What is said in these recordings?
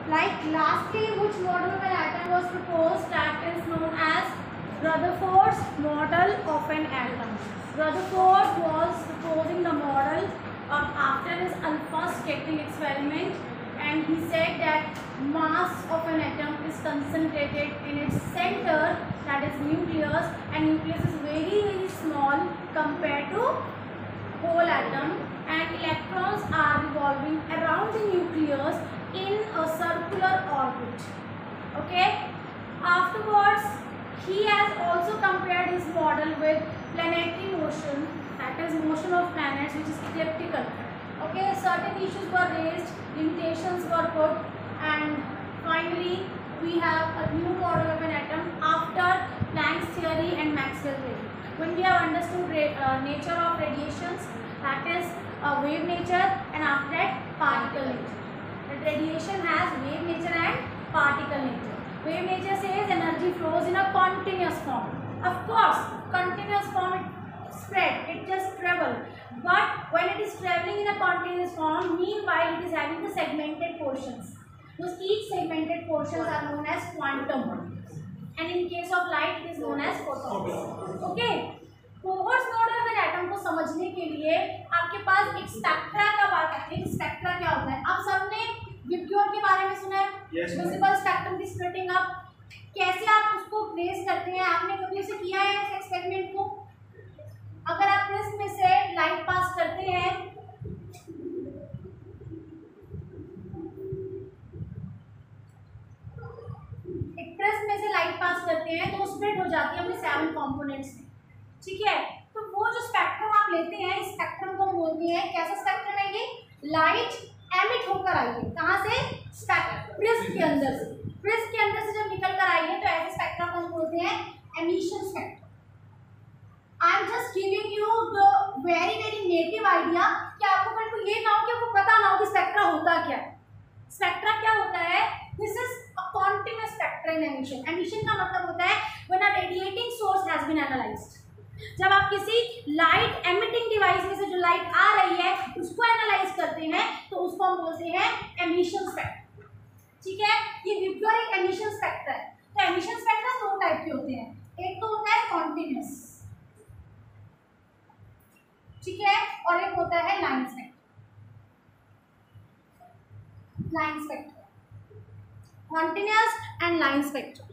Like lastly, which model of an atom was proposed? That is known as Rutherford's model of an atom. Rutherford was proposing the model after his alpha scattering experiment, and he said that mass of an atom is concentrated in its center, that is nucleus, and nucleus is very small compared to whole atom, and electrons are revolving around the nucleus in a circular orbit. Okay. Afterwards, he has also compared his model with planetary motion, that is motion of planets, which is elliptical. Okay, certain issues were raised, limitations were put, and finally we have a new model of an atom after Planck's theory and Maxwell theory. When we have understood nature of radiations, that is wave nature, and after that particle nature. That radiation has wave nature and particle nature. Wave nature says energy flows in a continuous form. Of course, continuous form it spread, it just travel. But when it is traveling in a continuous form, meanwhile it is having the segmented portions. Those each segmented portions are known as quantum. And in case of light, it is known as photons. Okay. Bohr's model of an atom को समझने के लिए आपके पास एक spectra का बात आती है। स्पेक्ट्रा क्या होता है? आप सबने विबग्योर के बारे में सुना है, विजिबल स्पेक्ट्रम की स्प्लिटिंग अप, कैसे आप उसको ट्रेस करते हैं? आपने कभी उसे किया है इस एक्सपेरिमेंट को? अगर आप प्रिज्म में से लाइट पास करते हैं, एक प्रिज्म में से लाइट पास करते हैं तो स्प्लिट हो जाती है अपने 7 कंपोनेंट्स में, ठीक है? तो वो जो स्पेक्ट्रम आप लेते हैं, इस स्पेक्ट्रम को बोलते हैं, कैसा स्पेक्ट्रम है ये? लाइट एमिट होकर आई है, कहाँ से? प्रिज्म के अंदर से। प्रिज्म के अंदर से जब निकल कर आई है तो ऐसे स्पेक्ट्रम को हम बोलते हैं emission spectrum. I am just giving you the very native idea कि आपको कल को ये ना हो कि आपको पता ना हो कि स्पेक्ट्रा होता क्या है। स्पेक्ट्रा क्या होता है? This is a continuous spectra in emission. Emission का मतलब होता है when a radiating source has been analysed. जब आप किसी लाइट एमिटिंग डिवाइस में से जो लाइट आ रही है उसको एनालाइज करते हैं तो उसको हम बोलते हैं एमिशन स्पेक्ट्रा, ठीक है? ये विबग्योर एक एमिशन स्पेक्ट्रा है। तो एमिशन स्पेक्ट्रा 2 टाइप के होते हैं, एक तो होता है कॉन्टिन्यूअस, ठीक है, और एक होता है line spectra. Line spectra, continuous and line spectra.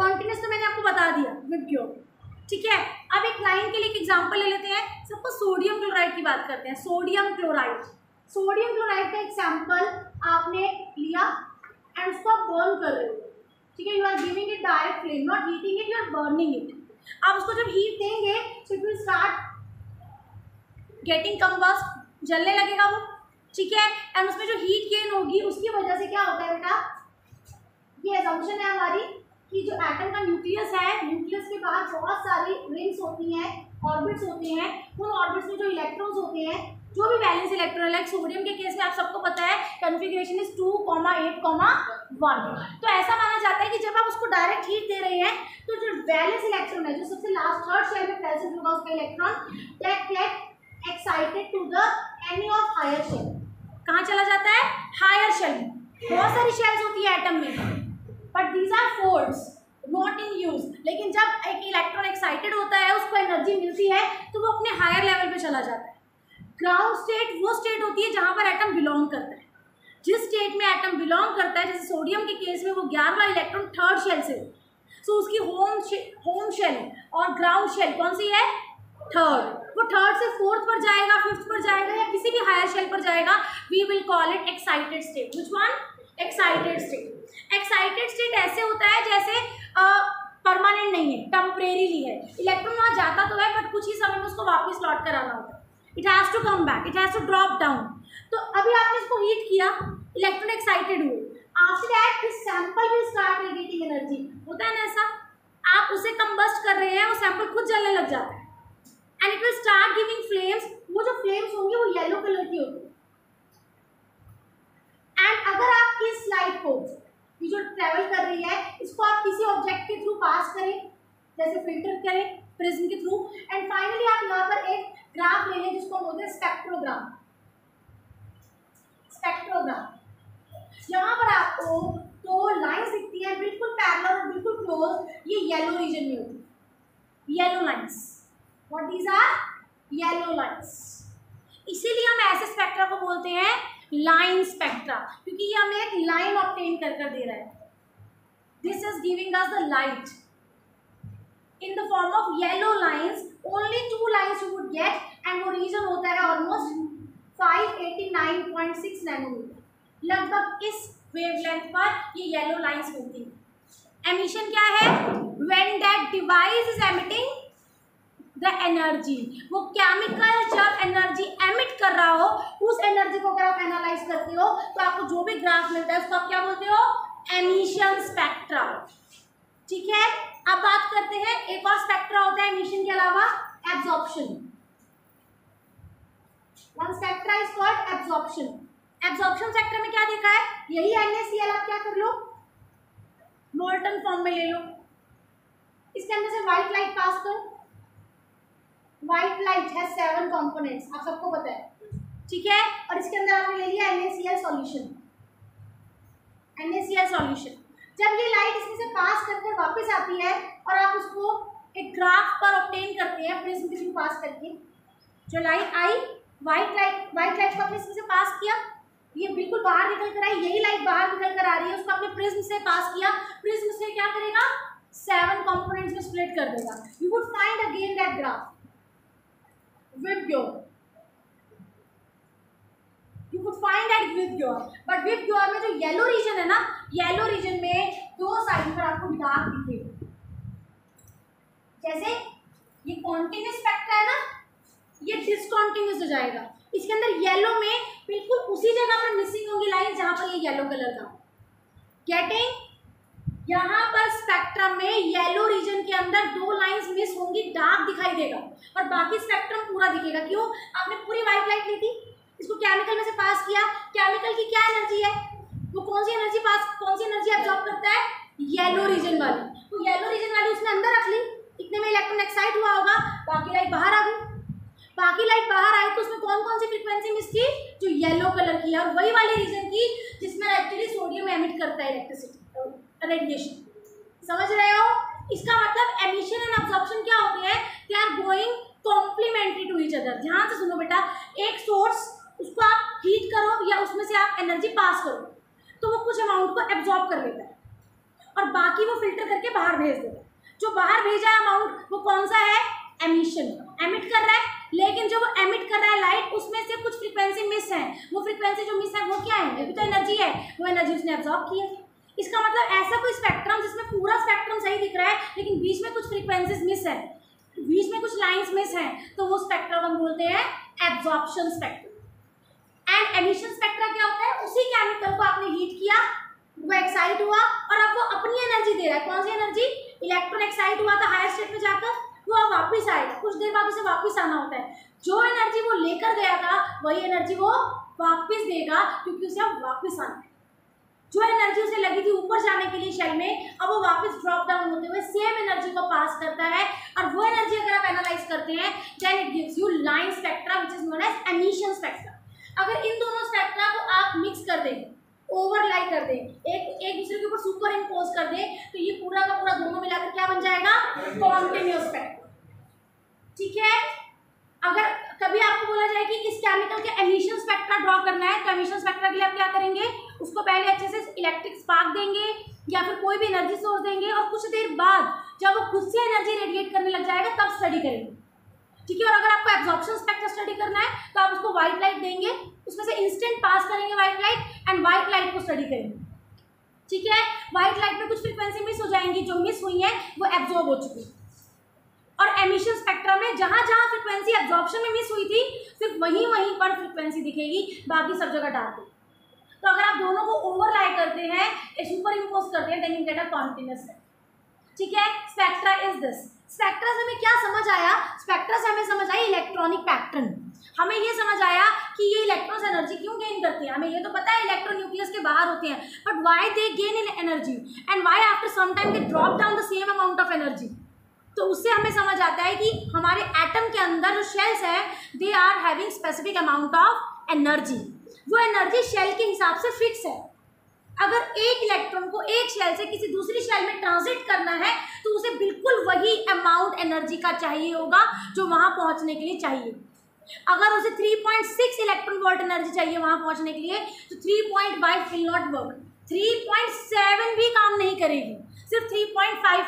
Continuous तो मैंने आपको बता दिया, विबग्योर, ठीक है? अब एक लाइन के लिए एक एग्जांपल ले लेते हैं। सबको सोडियम क्लोराइड की बात करते हैं। सोडियम क्लोराइड, सोडियम क्लोराइड का एग्जांपल आपने लिया एंड उसको आप बर्न कर रहे हो, ठीक है? You are giving it direct flame, not heating it, you are burning it. आप उसको जब हीट देंगे so it will start getting combust, जलने लगेगा वो, ठीक है? एंड उसमें जो हीट गेन होगी उसकी वजह से क्या होता है बेटा? ये असम्पशन है हमारी कि जो एटम का न्यूक्लियस है, न्यूक्लियस के बाहर बहुत सारी रिंग्स होती हैं, ऑर्बिट्स होते हैं। उन ऑर्बिट्स में जो इलेक्ट्रॉन्स होते हैं, जो भी वैलेंस इलेक्ट्रॉन, लाइक सोडियम के केस में आप सबको पता है कॉन्फ़िगरेशन इज 2,8,1। तो ऐसा माना जाता है कि जब आप उसको डायरेक्ट हीट दे रहे हैं तो जो वैलेंस इलेक्ट्रॉन है, जो सबसे लास्ट थर्ड शेल में प्रेजेंट होगा उसका electron, that get excited to the any of higher shell. कहाँ चला जाता है? हायर शेल में। बहुत सारी शेल्स होती है एटम में, but these are folds not in use. लेकिन जब एक इलेक्ट्रॉन एक्साइटेड होता है, उसको एनर्जी मिलती है तो वो अपने हायर लेवल पे चला जाता है। ग्राउंड स्टेट वो स्टेट होती है जहाँ पर एटम बिलोंग करता है। जिस स्टेट में एटम बिलोंग करता है, जैसे सोडियम के केस में वो 11वां इलेक्ट्रॉन थर्ड शेल से, सो उसकी होम शेल और ग्राउंड शेल कौन सी है? थर्ड। वो थर्ड से फोर्थ पर जाएगा, फिफ्थ पर जाएगा, या किसी भी हायर शेल पर जाएगा। We will call it excited state. Which one? Excited state. Excited state ऐसे होता है जैसे परमानेंट नहीं है, टेम्परेरीली है। इलेक्ट्रॉन वहाँ जाता तो है बट कुछ ही समय में उसको वापस लौट कर आना होता है। It has to come back, it has to drop down. तो अभी आपने इसको हीट किया, इलेक्ट्रॉन एक्साइटेड हुए, after that this sample will start radiating energy. होता है ना ऐसा? आप उसे कंबस्ट कर रहे हैं, वो सैंपल खुद जलने लग जाता है and it will start giving flames. वो जो फ्लेम्स होंगी वो येलो कलर की होगी। एंड अगर आप इस लाइट को, ये जो ट्रेवल कर रही है, इसको आप किसी ऑब्जेक्ट के थ्रू पास करें, जैसे फिल्टर करें प्रिज्म के थ्रू, एंड फाइनली आप यहाँ पर एक ग्राफ ले लें जिसको बोलते हैं स्पेक्ट्रोग्राम। स्पेक्ट्रोग्राम, यहाँ पर आप ओ तो लाइंस दिखती है बिल्कुल पैरेलल और बिल्कुल क्लोज, ये येलो रीजन में होती है, yellow lines. What these are? Yellow lines. इसीलिए हम ऐसे स्पेक्ट्रा को बोलते हैं लाइन स्पेक्ट्रा, क्योंकि ये हमें एक लाइन ऑब्टेन कर दे रहा है। This is giving us the light in the form of yellow lines. Only 2 lines you would get, and वो रीजन होता है ऑलमोस्ट 589.6 नैनोमीटर। लगभग इस वेवलेंथ पर ये येलो लाइंस होती है। एमिशन क्या है? When that device is emitting the energy, वो केमिकल जब एनर्जी एमिट कर रहा हो, उस एनर्जी को अगर आप एनालाइज करते हो तो आपको जो भी ग्राफ मिलता है उसको आप क्या बोलते हो? Emission spectra. ठीक है, अब बात करते हैं एक और स्पेक्ट्रा होता है एमिशन के अलावा, absorption. One spectra is called absorption. Absorption spectra में क्या देखा है? यही NaCl आप क्या कर लो, मोल्टन फॉर्म में ले लो, इसके अंदर से व्हाइट लाइट पास करो। व्हाइट लाइट है 7 कंपोनेंट्स, आप सबको पता है, ठीक है। और इसके अंदर आपने ले लिया NaCl सॉल्यूशन। NaCl सॉल्यूशन जब ये लाइट इसमें से पास करके वापस आती है और आप उसको एक ग्राफ पर ऑब्टेन करते हैं प्रिज्म के थ्रू पास करके, जो लाइट आई व्हाइट लाइट को आपने इसमें से पास किया, ये बिल्कुल बाहर निकल कर आई, यही लाइट बाहर निकल कर आ रही है, उसको आपने प्रिज्म से पास किया, प्रिज्म से क्या करेगा? 7 कंपोनेंट्स में स्प्लिट कर देगा। You would find again that graph Vibgyor. You could find that Vibgyor, but Vibgyor में जो येलो रीजन है ना, येलो रीजन में 2 साइड पर आपको डार्क दिखेगा। जैसे ये कॉन्टिन्यूस स्पेक्ट्रा है ना, ये डिसकॉन्टिन्यूस हो जाएगा। इसके अंदर येलो में बिल्कुल उसी जगह पर मिसिंग होंगी लाइन जहां पर ये येलो कलर था। गेटिंग? यहाँ पर स्पेक्ट्रम में येलो रीजन के अंदर 2 लाइंस मिस होंगी, डार्क दिखाई देगा, और बाकी स्पेक्ट्रम पूरा दिखेगा। क्यों? आपने पूरी व्हाइट लाइट ली थी, इसको केमिकल में से पास किया, केमिकल की क्या एनर्जी है? वो कौन सी एनर्जी एब्जॉर्ब करता है? येलो रीजन वाली। तो येलो रीजन वाली उसने अंदर रख ली, इतने में इलेक्ट्रॉन एक्साइट हुआ होगा, बाकी लाइट बाहर आ गई। बाकी लाइट बाहर आई तो उसमें कौन कौन सी फ्रीक्वेंसी मिस थी? जो येलो कलर की है, और वही वाली रीजन की जिसमें एक्चुअली सोडियम एमिट करता है इलेक्ट्रिसिटी, रेडिएशन। समझ रहे हो? इसका मतलब एमिशन एंड एब्जॉर्प्शन क्या होते हैं? They are going complementary to each other. ध्यान से सुनो बेटा, एक सोर्स उसको आप हीट करो या उसमें से आप एनर्जी पास करो तो वो कुछ अमाउंट को एब्जॉर्ब कर लेता है और बाकी वो फिल्टर करके बाहर भेज देता है। जो बाहर भेजा अमाउंट वो कौन सा है? एमिशन, एमिट कर रहा है। लेकिन जो वो एमिट कर रहा है लाइट, उसमें से कुछ फ्रीक्वेंसी मिस है। वो फ्रीक्वेंसी जो मिस है वो क्या है? अभी तो एनर्जी है, वो एनर्जी उसने एब्जॉर्ब की है। इसका मतलब ऐसा कोई स्पेक्ट्रम जिसमें पूरा स्पेक्ट्रम सही दिख रहा है लेकिन बीच में कुछ फ्रीक्वेंसीज मिस है, बीच में कुछ लाइंस मिस हैं, तो वो स्पेक्ट्रम हम बोलते हैं absorption spectrum. And emission spectra क्या होता है? उसी केमिकल को आपने हीट किया, वो एक्साइट हुआ और अब वो अपनी एनर्जी दे रहा है। कौन सी एनर्जी? इलेक्ट्रॉन एक्साइट हुआ था हायर स्टेट में जाकर, वो अब वापस आएगा, कुछ देर बाद उसे वापस आना होता है। जो एनर्जी वो लेकर गया था वही एनर्जी वो वापस देगा, क्योंकि उसे अब वापस आना है। जो एनर्जी उसे लगी थी ऊपर जाने के लिए शेल में, अब वो वापस ड्रॉप डाउन होते हुए सेम एनर्जी को पास करता है, और वो एनर्जी अगर आप एनालाइज करते हैं then it gives you line spectra which is known as emission spectra. अगर इन दोनों स्पेक्ट्रा को आप मिक्स कर दें, ओवरलाई कर दें, एक दूसरे के ऊपर सुपर इम्पोज कर दें, तो ये पूरा का पूरा दोनों मिलाकर क्या बन जाएगा? Continuous spectra. ठीक है, अगर कभी आपको बोला जाए कि इस केमिकल के एमिशन स्पेक्ट्रा ड्रॉ करना है, तो एमिशन स्पेक्ट्रा के लिए आप क्या करेंगे? उसको पहले अच्छे से इलेक्ट्रिक स्पार्क देंगे या फिर कोई भी एनर्जी सोर्स देंगे, और कुछ देर बाद जब वो खुद से एनर्जी रेडिएट करने लग जाएगा तब स्टडी करेंगे। ठीक है, और अगर आपको एब्जॉर्प्शन स्पेक्ट्रा स्टडी करना है तो आप उसको व्हाइट लाइट देंगे, उसमें से इंस्टेंट पास करेंगे white light, and white light को स्टडी करेंगे। ठीक है, व्हाइट लाइट में कुछ फ्रीक्वेंसी मिस हो जाएंगी, जो मिस हुई है वो एब्जॉर्ब हो चुकी है। और एमिशन स्पेक्ट्रा में जहां जहां फ्रीक्वेंसी एब्जॉर्प्शन में मिस हुई थी सिर्फ वहीं पर फ्रीक्वेंसी दिखेगी, बाकी सब जगह डार्क है। तो अगर आप दोनों को ओवरलाई करते हैं, सुपर इम्पोज करते हैं, then you get a continuous. ठीक है, स्पेक्ट्रा इज दिस। स्पेक्ट्रा से हमें क्या समझ आया? स्पेक्ट्रा से हमें समझ आई इलेक्ट्रॉनिक पैटर्न। हमें ये समझ आया कि ये इलेक्ट्रॉन्स एनर्जी क्यों गेन करते हैं। हमें ये तो पता है इलेक्ट्रॉन न्यूक्लियस के बाहर होते हैं, but why they gain in energy and why after some time they drop down the same amount of energy. तो उससे हमें समझ आता है कि हमारे एटम के अंदर जो शेल्स है they are having specific amount of energy. वो एनर्जी शेल के हिसाब से फिक्स है। अगर एक इलेक्ट्रॉन को एक शेल से किसी दूसरी शेल में ट्रांजिट करना है तो उसे बिल्कुल वही अमाउंट एनर्जी का चाहिए होगा जो वहां पहुंचने के लिए चाहिए। अगर उसे 3.6 इलेक्ट्रॉन वोल्ट एनर्जी चाहिए वहां पहुंचने के लिए तो 3.5 विल नॉट वर्क, 3.7 भी काम नहीं करेगी, सिर्फ 3.5